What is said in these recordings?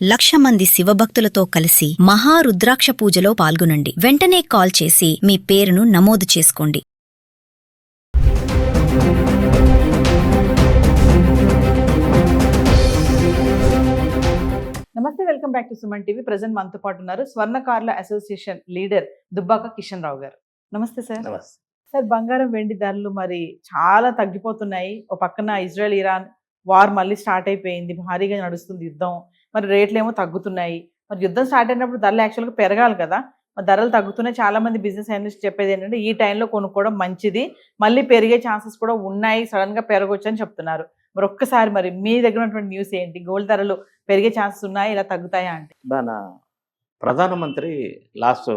1,00,000 మంది శివభక్తులతో కలిసి మహారుద్రాక్ష పూజలో పాల్గొనండి. వెంటనే కాల్ చేసి మీ పేరును నమోదు చేసుకోండి. నమస్తే, welcome back to Suman TV. Present మనతో పాటు ఉన్నారు స్వర్ణకారుల అసోసియేషన్ లీడర్ దుబ్బాక కిషన్ రావు గారు. నమస్తే సార్. నమస్తే సార్, బంగారం వెండి ధరలు మరి చాలా తగ్గిపోతున్నాయి. ఒక పక్కన ఇజ్రాయెల్ ఇరాన్ వార్ మళ్ళీ స్టార్ట్ అయిపోయింది, భారీగా నడుస్తుంది యుద్ధం. మరి రేట్లు ఏమో తగ్గుతున్నాయి. మరి యుద్ధం స్టార్ట్ అయినప్పుడు ధరలు యాక్చువల్గా పెరగాలి కదా, మరి ధరలు తగ్గుతున్నాయి. చాలా మంది బిజినెస్ అనలిస్ట్ చెప్పేది ఏంటంటే ఈ టైంలో కొనుక్కోవడం మంచిది, మళ్ళీ పెరిగే ఛాన్సెస్ కూడా ఉన్నాయి, సడన్ గా పెరగొచ్చు అని చెప్తున్నారు. మరి ఒక్కసారి మరి మీ దగ్గర ఉన్నటువంటి న్యూస్ ఏంటి? గోల్డ్ ధరలు పెరిగే ఛాన్సెస్ ఉన్నాయి, ఇలా తగ్గుతాయా అంటే? మన ప్రధానమంత్రి లాస్ట్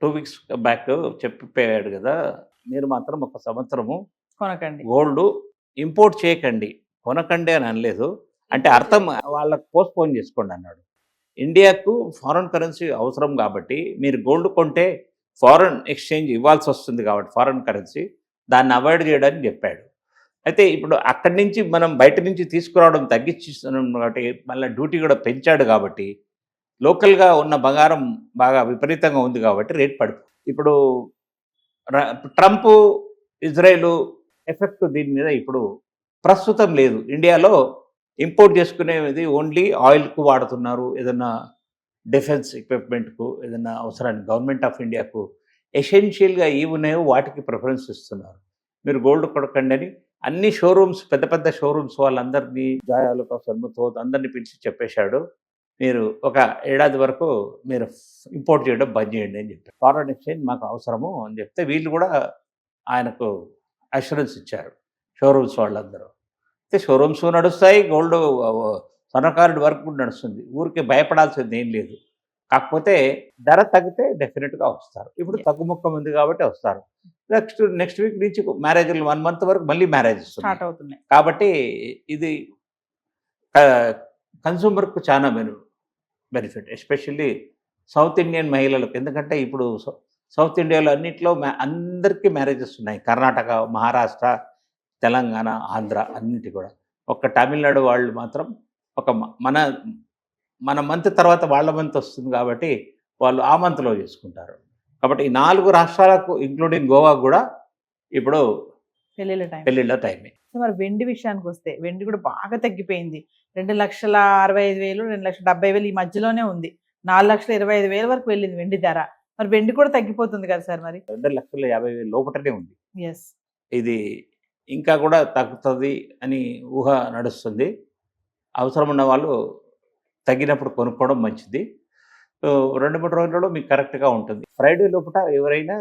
2 weeks బ్యాక్ చెప్పిపోయాడు కదా, మీరు మాత్రం ఒక సంవత్సరము కొనకండి, గోల్డ్ ఇంపోర్ట్ చేయకండి, కొనకండి అని అనలేదు. అంటే అర్థం వాళ్ళకు పోస్ట్పోన్ చేసుకోండి అన్నాడు. ఇండియాకు ఫారెన్ కరెన్సీ అవసరం కాబట్టి మీరు గోల్డ్ కొంటే ఫారెన్ ఎక్స్చేంజ్ ఇవ్వాల్సి వస్తుంది కాబట్టి ఫారెన్ కరెన్సీ దాన్ని అవాయిడ్ చేయడానికి చెప్పాడు. అయితే ఇప్పుడు అక్కడి నుంచి మనం బయట నుంచి తీసుకురావడం తగ్గించిస్తున్నాం కాబట్టి మళ్ళీ డ్యూటీ కూడా పెంచాడు కాబట్టి లోకల్గా ఉన్న బంగారం బాగా విపరీతంగా ఉంది కాబట్టి రేట్ పడిపోయింది. ఇప్పుడు ట్రంప్ ఇజ్రాయెల్ ఎఫెక్ట్ దీని మీద ఇప్పుడు ప్రస్తుతం లేదు. ఇండియాలో ఇంపోర్ట్ చేసుకునేది ఓన్లీ ఆయిల్కు వాడుతున్నారు, ఏదన్నా డిఫెన్స్ ఎక్విప్మెంట్కు, ఏదన్నా అవసరానికి గవర్నమెంట్ ఆఫ్ ఇండియాకు ఎసెన్షియల్గా ఇవి ఉన్నాయో వాటికి ప్రిఫరెన్స్ ఇస్తున్నారు. మీరు గోల్డ్ కొడకండి అని అన్ని షోరూమ్స్, పెద్ద పెద్ద షోరూమ్స్ వాళ్ళందరినీ జాయాలకు సన్ముతో అందరినీ పిలిచి చెప్పేశాడు, మీరు ఒక ఏడాది వరకు మీరు ఇంపోర్ట్ చేయడం బంద్ చేయండి అని చెప్పారు. ఫారెన్ ఎక్స్చేంజ్ మాకు అవసరము అని చెప్తే వీళ్ళు కూడా ఆయనకు అష్యూరెన్స్ ఇచ్చారు, షోరూమ్స్ వాళ్ళందరూ. అయితే షోరూమ్స్ నడుస్తాయి, గోల్డ్ స్వర్ణకారుడి వరకు కూడా నడుస్తుంది. ఊరికి భయపడాల్సింది ఏం లేదు. కాకపోతే ధర తగ్గితే డెఫినెట్గా వస్తారు. ఇప్పుడు తగ్గుముఖం ఉంది కాబట్టి వస్తారు. నెక్స్ట్ వీక్ నుంచి మ్యారేజ్లు 1 month వరకు మళ్ళీ మ్యారేజెస్ స్టార్ట్ అవుతున్నాయి కాబట్టి ఇది కన్సూమర్కు చాలా బెనిఫిట్, ఎస్పెషల్లీ సౌత్ ఇండియన్ మహిళలకు. ఎందుకంటే ఇప్పుడు సౌత్ ఇండియాలో అన్నింటిలో అందరికీ మ్యారేజెస్ ఉన్నాయి. కర్ణాటక, మహారాష్ట్ర, తెలంగాణ, ఆంధ్ర అన్నింటి కూడా. ఒక్క తమిళనాడు వాళ్ళు మాత్రం ఒక మన మంత్ తర్వాత వాళ్ళ మంత్ వస్తుంది కాబట్టి వాళ్ళు ఆ మంత్లో చేసుకుంటారు. కాబట్టి ఈ 4 రాష్ట్రాలకు ఇంక్లూడింగ్ గోవా కూడా ఇప్పుడు పెళ్ళిళ్ళ టైమే. మరి వెండి విషయానికి వస్తే వెండి కూడా బాగా తగ్గిపోయింది. 2,65,000, 2,70,000 ఈ మధ్యలోనే ఉంది. 4,25,000 వరకు వెళ్ళింది వెండి ధర. మరి వెండి కూడా తగ్గిపోతుంది కదా సార్? మరి 2,50,000 లోపటనే ఉంది. ఎస్, ఇది ఇంకా కూడా తగ్గుతుంది అని ఊహ నడుస్తుంది. అవసరం ఉన్న వాళ్ళు తగ్గినప్పుడు కొనుక్కోవడం మంచిది. 2-3 రోజులలో మీకు కరెక్ట్గా ఉంటుంది. ఫ్రైడే లోపల ఎవరైనా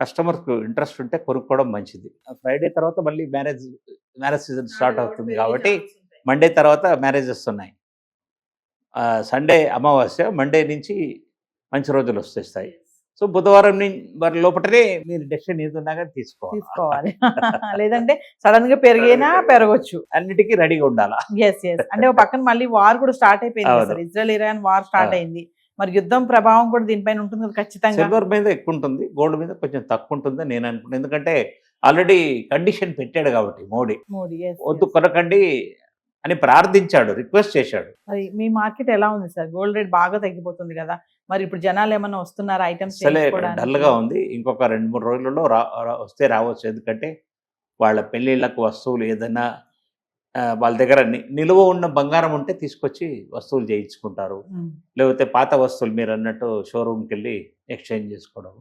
కస్టమర్కు ఇంట్రెస్ట్ ఉంటే కొనుక్కోవడం మంచిది. ఫ్రైడే తర్వాత మళ్ళీ మ్యారేజ్ సీజన్ స్టార్ట్ అవుతుంది కాబట్టి మండే తర్వాత మ్యారేజెస్ ఉన్నాయి. సండే అమావాస్య, మండే నుంచి మంచి రోజులు వచ్చేస్తాయి. సో బుధవారం మరి లోపలనే మీరు డెసిషన్ ఏదున్నా కానీ తీసుకోవాలి. లేదంటే సడన్ గా పెరిగినా పెరగొచ్చు. అన్నిటికీ రెడీగా ఉండాలా. ఎస్ ఎస్ అంటే ఒక పక్కన మళ్ళీ వార్ కూడా స్టార్ట్ అయిపోయింది sir. Israel Iran war start అయింది. మరి యుద్ధం ప్రభావం కూడా దీనిపైన ఉంటుంది ఖచ్చితంగా. సిల్వర్ మీద ఎక్కువ ఉంటుంది, గోల్డ్ మీద కొంచెం తక్కువ ఉంటుంది నేను అనుకుంటున్నాను. ఎందుకంటే ఆల్రెడీ కండిషన్ పెట్టాడు కాబట్టి మోడీ వద్దు కొనకండి అని ప్రార్థించాడు, రిక్వెస్ట్ చేశాడు. మరి మీ మార్కెట్ ఎలా ఉంది సార్? గోల్డ్ రేట్ బాగా తగ్గిపోతుంది కదా, మరి ఇప్పుడు జనాలు ఏమన్నా వస్తున్నారా ఐటమ్స్? డల్గా ఉంది. ఇంకొక 2-3 రోజులలో వస్తే రావచ్చు. ఎందుకంటే వాళ్ళ పెళ్ళిళ్ళకు వస్తువులు ఏదైనా వాళ్ళ దగ్గర నిలువ ఉన్న బంగారం ఉంటే తీసుకొచ్చి వస్తువులు చేయించుకుంటారు. లేకపోతే పాత వస్తువులు మీరు అన్నట్టు షోరూమ్కి వెళ్ళి ఎక్స్చేంజ్ చేసుకోవడం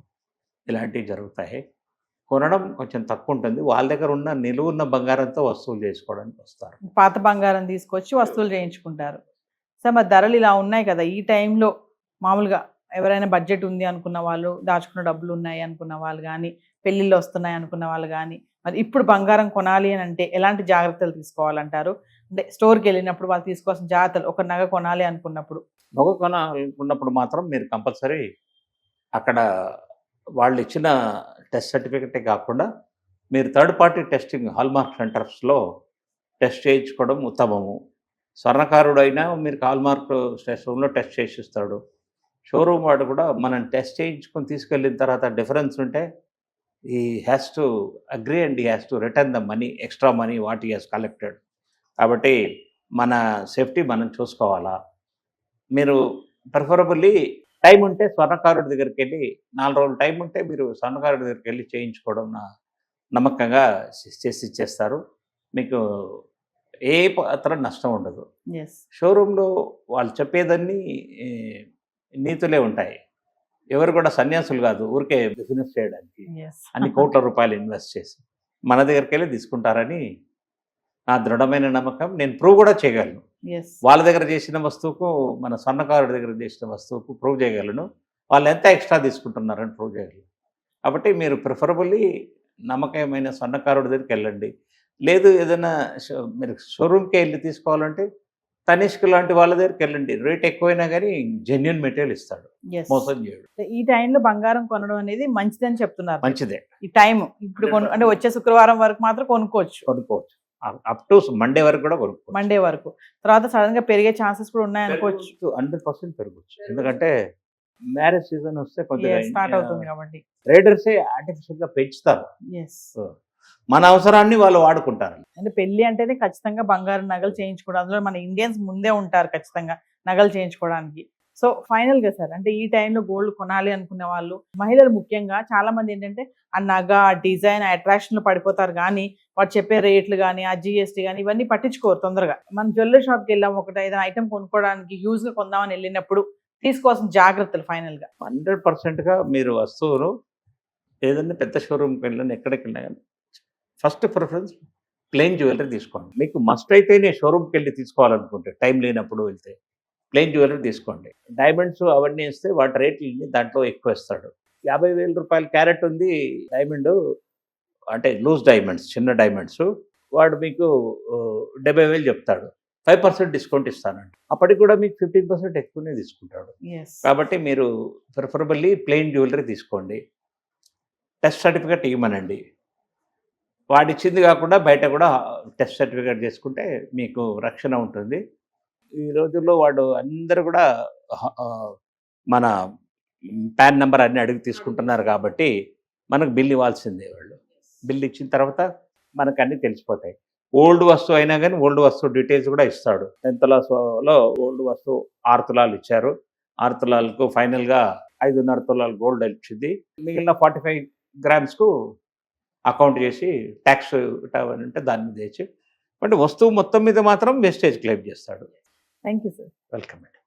ఇలాంటివి జరుగుతాయి. కొనడం కొంచెం తక్కువ ఉంటుంది. వాళ్ళ దగ్గర ఉన్న నిలువ ఉన్న బంగారంతో వస్తువులు చేసుకోవడానికి వస్తారు. పాత బంగారం తీసుకొచ్చి వస్తువులు చేయించుకుంటారు. సార్, మరి ధరలు ఇలా ఉన్నాయి కదా, ఈ టైంలో మామూలుగా ఎవరైనా బడ్జెట్ ఉంది అనుకున్న వాళ్ళు, దాచుకున్న డబ్బులు ఉన్నాయి అనుకున్న వాళ్ళు కానీ, పెళ్ళిళ్ళు వస్తున్నాయి అనుకున్న వాళ్ళు కానీ, మరి ఇప్పుడు బంగారం కొనాలి అని అంటే ఎలాంటి జాగ్రత్తలు తీసుకోవాలంటారు? అంటే స్టోర్కి వెళ్ళినప్పుడు వాళ్ళు తీసుకోవాల్సిన జాగ్రత్తలు, ఒక నగ కొనాలి అనుకున్నప్పుడు. నగ కొనాలనుకున్నప్పుడు మాత్రం మీరు కంపల్సరీ అక్కడ వాళ్ళు ఇచ్చిన టెస్ట్ సర్టిఫికెటే కాకుండా మీరు థర్డ్ పార్టీ టెస్టింగ్ హాల్మార్క్ సెంటర్స్లో టెస్ట్ చేయించుకోవడం ఉత్తమము. స్వర్ణకారుడు అయినా మీరు హాల్మార్క్ రూమ్లో టెస్ట్ చేసిస్తాడు. షోరూమ్ వాడు కూడా మనం టెస్ట్ చేయించుకొని తీసుకెళ్ళిన తర్వాత డిఫరెన్స్ ఉంటే he has to agree and he has to return the money, extra money what he has collected. కాబట్టి మన సేఫ్టీ మనం చూసుకోవాలా. మీరు ప్రిఫరబుల్లీ టైం ఉంటే స్వర్ణకారుడి దగ్గరికి వెళ్ళి 4 రోజులు టైం ఉంటే మీరు స్వర్ణకారుడి దగ్గరికి వెళ్ళి చేయించుకోవడం నమ్మకంగా చేసి ఇచ్చేస్తారు. మీకు ఏ మాత్రం నష్టం ఉండదు. ఎస్. షోరూంలో వాళ్ళు చెప్పేదన్నీ ఈ, నీతులే ఉంటాయి. ఎవరు కూడా సన్యాసులు కాదు ఊరికే బిజినెస్ చేయడానికి ఎస్. అన్ని కోట్ల రూపాయలు ఇన్వెస్ట్ చేసి మన దగ్గరికి వెళ్ళి తీసుకుంటారని నా దృఢమైన నమ్మకం. నేను ప్రూవ్ కూడా చేయగలను. ఎస్. వాళ్ళ దగ్గర చేసిన వస్తువుకు మన స్వర్ణకారుడి దగ్గర చేసిన వస్తువుకు ప్రూవ్ చేయగలను. వాళ్ళు ఎంత ఎక్స్ట్రా తీసుకుంటున్నారని ప్రూవ్ చేయగలను. కాబట్టి మీరు ప్రిఫరబుల్లీ నమ్మకమైన స్వర్ణకారుడి దగ్గరికి వెళ్ళండి. లేదు ఏదైనా మీరు షోరూమ్కి వెళ్ళి తీసుకోవాలంటే తనిష్క్ లాంటి వాళ్ళ దగ్గరికి వెళ్ళండి. రేట్ ఎక్కువైనా కానీ జెన్యున్ మెటీరియల్ ఇస్తాడు, ఎస్. మోసం చేయడు. ఈ టైంలో బంగారం కొనడం అనేది మంచిదని చెప్తున్నారు. మంచిదే. ఈ టైం ఇప్పుడు అంటే వచ్చే శుక్రవారం వరకు మాత్రం కొనుక్కోవచ్చు. కొనుక్కోవచ్చు. అప్ టు మండే వరకు కూడా కొనుక్కోవచ్చు. మండే వరకు. తర్వాత సడన్ గా పెరిగే ఛాన్సెస్ కూడా ఉన్నాయి అనుకోవచ్చు. 100% పెరగచ్చు. ఎందుకంటే మ్యారేజ్ సీజన్ వస్తే కొద్దిగా స్టార్ట్ అవుతుంది కాబట్టి ట్రేడర్సే ఆర్టిఫిషియల్ గా పెంచుతారు. ఎస్. మన అవసరాన్ని వాళ్ళు వాడుకుంటారు. అంటే పెళ్లి అంటేనే ఖచ్చితంగా బంగారు నగలు చేయించుకోవడం, అందులో మన ఇండియన్స్ ముందే ఉంటారు ఖచ్చితంగా నగలు చేయించుకోవడానికి. సో ఫైనల్ గా సార్, అంటే ఈ టైంలో గోల్డ్ కొనాలి అనుకునే వాళ్ళు, మహిళలు ముఖ్యంగా చాలా మంది ఏంటంటే ఆ నగ, ఆ డిజైన్, ఆ అట్రాక్షన్ లో పడిపోతారు కానీ వాడు చెప్పే రేట్లు కానీ ఆ జిఎస్టీ కానీ ఇవన్నీ పట్టించుకోరు తొందరగా. మనం జ్యువెలరీ షాప్కి వెళ్ళాం, ఒకటి ఏదైనా ఐటమ్ కొనుక్కోవడానికి యూజ్ గా కొందామని వెళ్ళినప్పుడు తీసుకోవాల్సిన జాగ్రత్తలు ఫైనల్ గా. 100%గా మీరు వస్తువులు ఏదైనా పెద్ద షోరూమ్కి వెళ్ళినా ఎక్కడికి వెళ్ళినా కానీ ఫస్ట్ ప్రిఫరెన్స్ ప్లెయిన్ జ్యువెలరీ తీసుకోండి. మీకు మస్ట్ అయితేనే షోరూమ్కి వెళ్ళి తీసుకోవాలనుకుంటే టైం లేనప్పుడు వెళ్తే ప్లెయిన్ జ్యువెలరీ తీసుకోండి. డైమండ్స్ అవన్నీ ఇస్తే వాటి రేట్లని దాంట్లో ఎక్కువ ఇస్తాడు. 50,000 రూపాయల క్యారెట్ ఉంది డైమండ్, అంటే లూజ్ డైమండ్స్, చిన్న డైమండ్స్, వాడు మీకు 70,000 చెప్తాడు. 5% డిస్కౌంట్ ఇస్తానండి. అప్పటికి కూడా మీకు 15% ఎక్కువనే తీసుకుంటాడు. ఎస్. కాబట్టి మీరు ప్రిఫరబుల్లీ ప్లెయిన్ జ్యువెలరీ తీసుకోండి. టెస్ట్ సర్టిఫికేట్ ఇవ్వమనండి. వాడిచ్చింది కాకుండా బయట కూడా టెస్ట్ సర్టిఫికేట్ చేసుకుంటే మీకు రక్షణ ఉంటుంది. ఈ రోజుల్లో వాడు అందరూ కూడా మన పాన్ నెంబర్ అన్ని అడిగి తీసుకుంటున్నారు కాబట్టి మనకు బిల్ ఇవ్వాల్సిందే. వాళ్ళు బిల్ ఇచ్చిన తర్వాత మనకు అన్నీ తెలిసిపోతాయి. ఓల్డ్ వస్తువు అయినా కానీ ఓల్డ్ వస్తువు డీటెయిల్స్ కూడా ఇస్తాడు. 10 తులాలో ఓల్డ్ వస్తువు 6 తులాలు ఇచ్చారు. 6 తులాలకు ఫైనల్గా 5.5 తులాలు గోల్డ్ వచ్చింది. మిగిలిన 45 గ్రామ్స్కు అకౌంట్ చేసి ట్యాక్స్ అంటే దాని మీద వేసి, అంటే వస్తువు మొత్తం మీద మాత్రం వేస్టేజ్ క్లెయిమ్ చేస్తాడు. Thank you sir. వెల్కమ్ అండి.